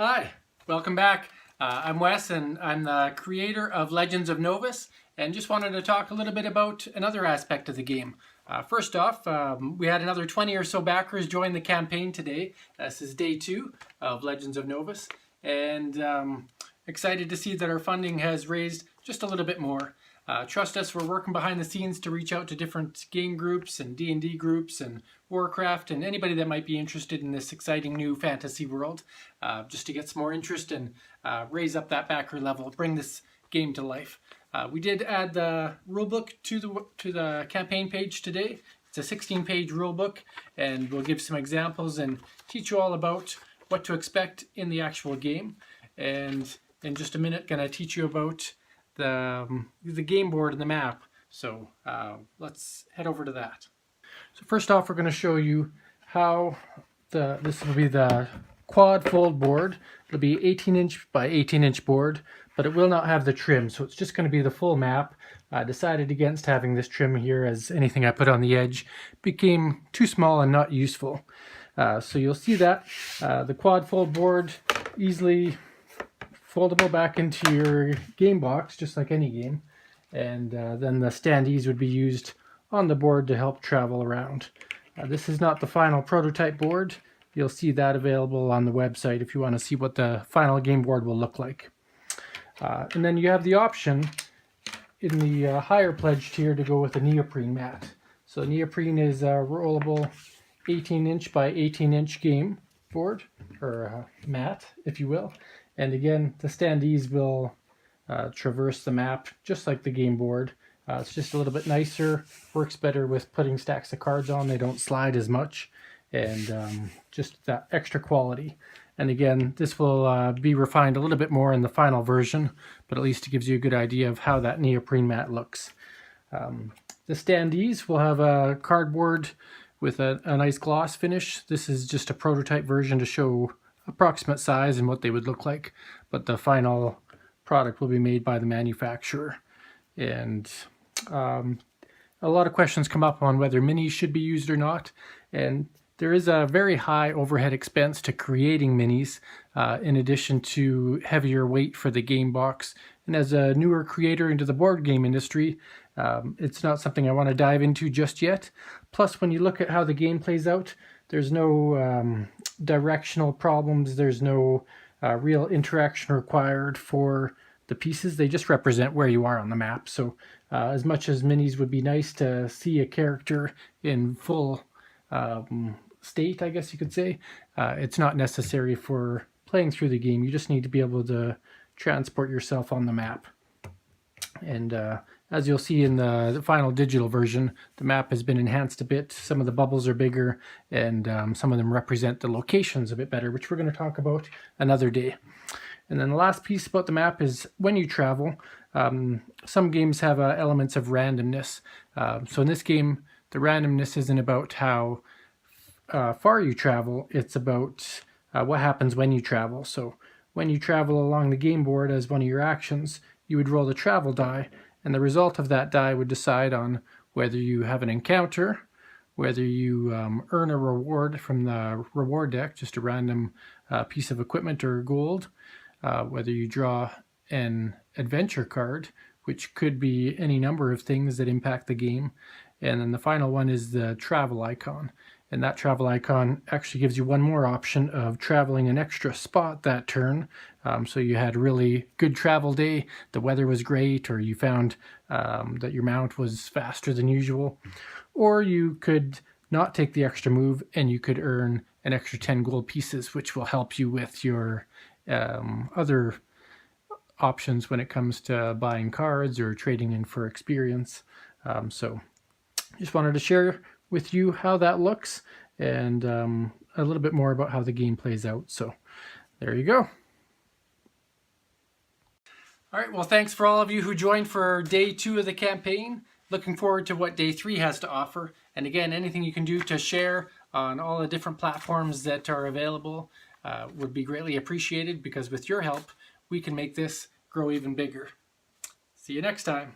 Hi, welcome back. I'm Wes and I'm the creator of Legends of Novus, and just wanted to talk a little bit about another aspect of the game. First off, we had another 20 or so backers join the campaign today. This is day 2 of Legends of Novus, and excited to see that our funding has raised just a little bit more. Trust us, we're working behind the scenes to reach out to different game groups and D&D groups and Warcraft and anybody that might be interested in this exciting new fantasy world, just to get some more interest and raise up that backer level, bring this game to life. We did add the rulebook to the campaign page today. It's a 16-page rulebook, and we'll give some examples and teach you all about what to expect in the actual game. And in just a minute, going to teach you about the game board and the map. So let's head over to that. So first off, we're going to show you how this will be the quad fold board. It'll be 18-inch by 18-inch board, but it will not have the trim. So it's just going to be the full map. I decided against having this trim here, as anything I put on the edge became too small and not useful. So you'll see that the quad fold board easily foldable back into your game box, just like any game, and then the standees would be used on the board to help travel around. This is not the final prototype board. You'll see that available on the website if you want to see what the final game board will look like. And then you have the option in the higher pledge tier to go with a neoprene mat. So neoprene is a rollable 18-inch by 18-inch game board, or mat, if you will. And again, the standees will traverse the map just like the game board. It's just a little bit nicer, works better with putting stacks of cards on. They don't slide as much, and just that extra quality. And again, this will be refined a little bit more in the final version, but at least it gives you a good idea of how that neoprene mat looks. The standees will have a cardboard with a nice gloss finish. This is just a prototype version to show approximate size and what they would look like, but the final product will be made by the manufacturer. And a lot of questions come up on whether minis should be used or not, and there is a very high overhead expense to creating minis, in addition to heavier weight for the game box. And as a newer creator into the board game industry, it's not something I want to dive into just yet. Plus, when you look at how the game plays out, there's no directional problems, there's no real interaction required for the pieces. They just represent where you are on the map. So as much as minis would be nice to see a character in full state, I guess you could say, it's not necessary for playing through the game. You just need to be able to transport yourself on the map. And as you'll see in the final digital version, the map has been enhanced a bit. Some of the bubbles are bigger, and some of them represent the locations a bit better, which we're going to talk about another day. And then the last piece about the map is when you travel, some games have elements of randomness. So in this game, the randomness isn't about how far you travel, it's about what happens when you travel. So when you travel along the game board as one of your actions, you would roll the travel die, and the result of that die would decide on whether you have an encounter, whether you earn a reward from the reward deck, just a random piece of equipment or gold, whether you draw an adventure card, which could be any number of things that impact the game, and then the final one is the travel icon. And that travel icon actually gives you one more option of traveling an extra spot that turn. So you had a really good travel day, the weather was great, or you found that your mount was faster than usual. Or you could not take the extra move and you could earn an extra 10 gold pieces, which will help you with your other options when it comes to buying cards or trading in for experience. So just wanted to share with you how that looks, and a little bit more about how the game plays out. So there you go. All right, well, thanks for all of you who joined for day 2 of the campaign. Looking forward to what day 3 has to offer. And again, anything you can do to share on all the different platforms that are available would be greatly appreciated, because with your help, we can make this grow even bigger. See you next time.